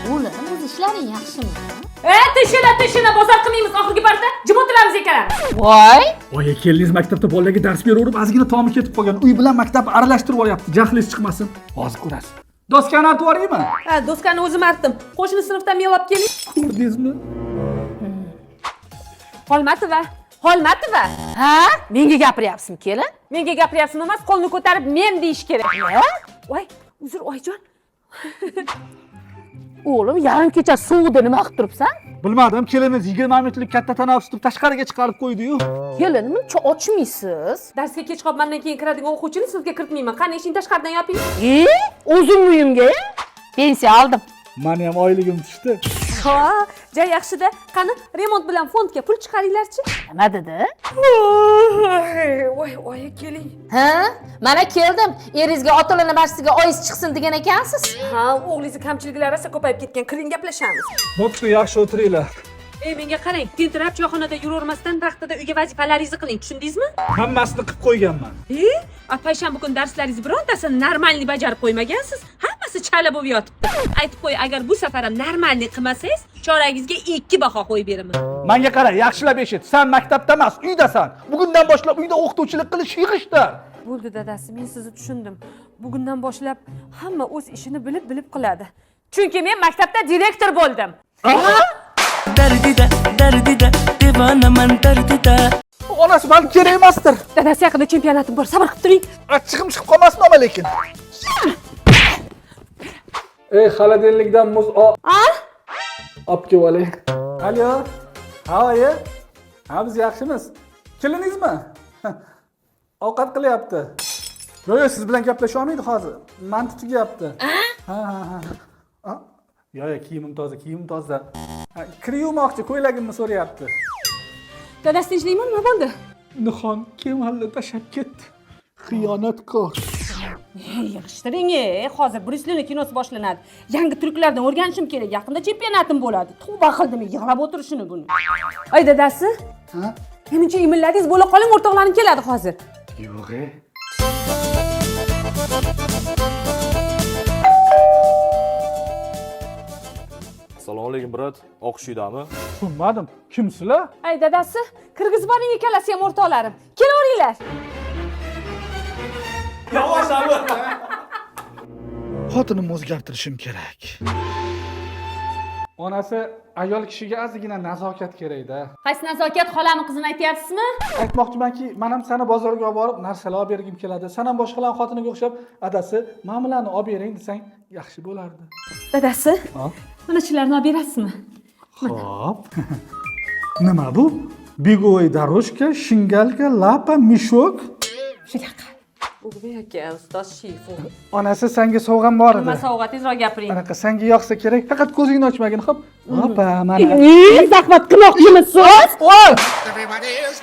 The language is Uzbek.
O'g'lim, o'z ishlaring yaxshimi? Tishini bozor qilmaymiz oxirgi marta jim o'tiramiz ekanlar. Voy! Oyi, keldingiz maktabda bolalarga dars beraverib, ozgina tomi ketib qolgan. Uy bilan maktab aralashtirib olyapti. Jahlingiz chiqmasin. Hozir ko'rasiz. Doskani artib yuboraymi? Ha, do'skani o'zim artdim. Qo'shni sinfdan meva olib keling. Ko'rdingizmi? Xolmatova. Ha? Menga gapiryapsizmi, kelin? Menga gapiryapsizmi emas, qo'lni ko'tarib men deyish kerak. Voy, uzr oyijon. O'g'lim, yarim kecha suvda nima qilib turibsan? Bilmadim, keliniz 20 minutlik katta tanaffus deb tashqariga chiqarib qo'ydi-yu. Kelin, muncha ochmaysiz. Darsga kech qolgandan keyin kiradigan o'quvchini sizga kiritmayman. Qani ishni tashqaridan yoping. O'zim uyimga pensiya oldim. Meni ham oyligim tushdi. Ha, joy yaxshi-da. Qani remont bilan fondga pul chiqaringlar-chi. Nima dedi? Voy, keling. Ha? Mana keldim. Eringizga ota-ona marsiga oyis chiqsin degan ekansiz. Ha, o'g'lingiz kamchiliklari rosa ko'payib ketgan. Kiring gaplashamiz. Bo'pti, yaxshi o'tiringlar. Menga qarang, tentirab choyxonada yuravermasdan vaqtida uyga vazifalaringizni qiling, tushundingizmi? Hammasini qilib qo'yganman. Payshanba kuni darslaringiz birontasini normalniy bajarib qo'ymagansiz. Hammasi chala bo'lib yotibdi. Aytib qo'y, agar bu safar ham normalniy qilmasangiz, choragingizga 2 baho qo'yib beraman. Menga qara, yaxshilab eshit. Sen maktabda emas, uydasan. Bugundan boshlab uyda o'qituvchilik qilish yig'ishdir. Bo'ldi dadasi, men sizni tushundim. Bugundan boshlab hamma o'z ishini bilib qiladi. Chunki men maktabda direktor bo'ldim. Dardida devonaman dardida. Onasi balki kerak emasdir. Dadasi yaqinda chempionatim bor, sabr qilib turing. Achchig'im chiqib qolmasin ama lekin. Xolodilnikdan muz olib kelib olay. Alo. Havoyi? Ha, biz yaxshimiz. Keliningizmi? Ovqat qilyapti. Yo'q, siz bilan gaplasha olmaydi hozir. Manti tugyapti. Ha. Yo'q, kiyimim toza. Kir yuvmoqchi, ko'ylagimni so'rayapti. Dadasi tinchlikmi, nima bo'ldi? Nihon kemalni tashab ketdi. Xiyonatkor. Yig'ishtiring, hozir Bruce Lee kinosi boshlanadi. Yangi triklardan o'rganishim kerak. Yaqinda chempionatim bo'ladi. Tavba qildim, yig'lab o'tirishini buni. Ay dadasi? Ha? Menimcha imilladingiz bo'la qoling, o'rtoqlarim keladi hozir. Yo'q. Assalomu alaykum, brat. O'qish uydami? Tushunmadim. Kimsizlar? Ay dadasi, kirgizib boring, ikkalasi ham o'rtoqlarim. Kelaveringlar. Xotinimni o'zgartirishim kerak. Onasi ayol kishiga ozgina nazokat kerak-da. Qaysi nazokat, xolamni qizini aytyapsizmi? Aytmoqchimanki, men ham seni bozorga olib borib, narsalar olib bergim keladi. Sen ham boshqalarning xotiniga o'xshab, adasi, men bularni olib bering desang, yaxshi bo'lardi. Dadasi, mana shularni olib berasizmi? Xo'p. Nima bu? Begovoy doroshka, shingalka, lapa, mishok. Shunaqa. O'g'bek aka, ustoz Shifu. Onasi senga sovg'am bor edi. Nima sovg'a, tezroq gapiring. Anaqa senga yoqsa kerak, faqat ko'zingni ochmagin, xo'p? Opa, mana. Zahmat qilmoqchimisiz? Voy! Everybody is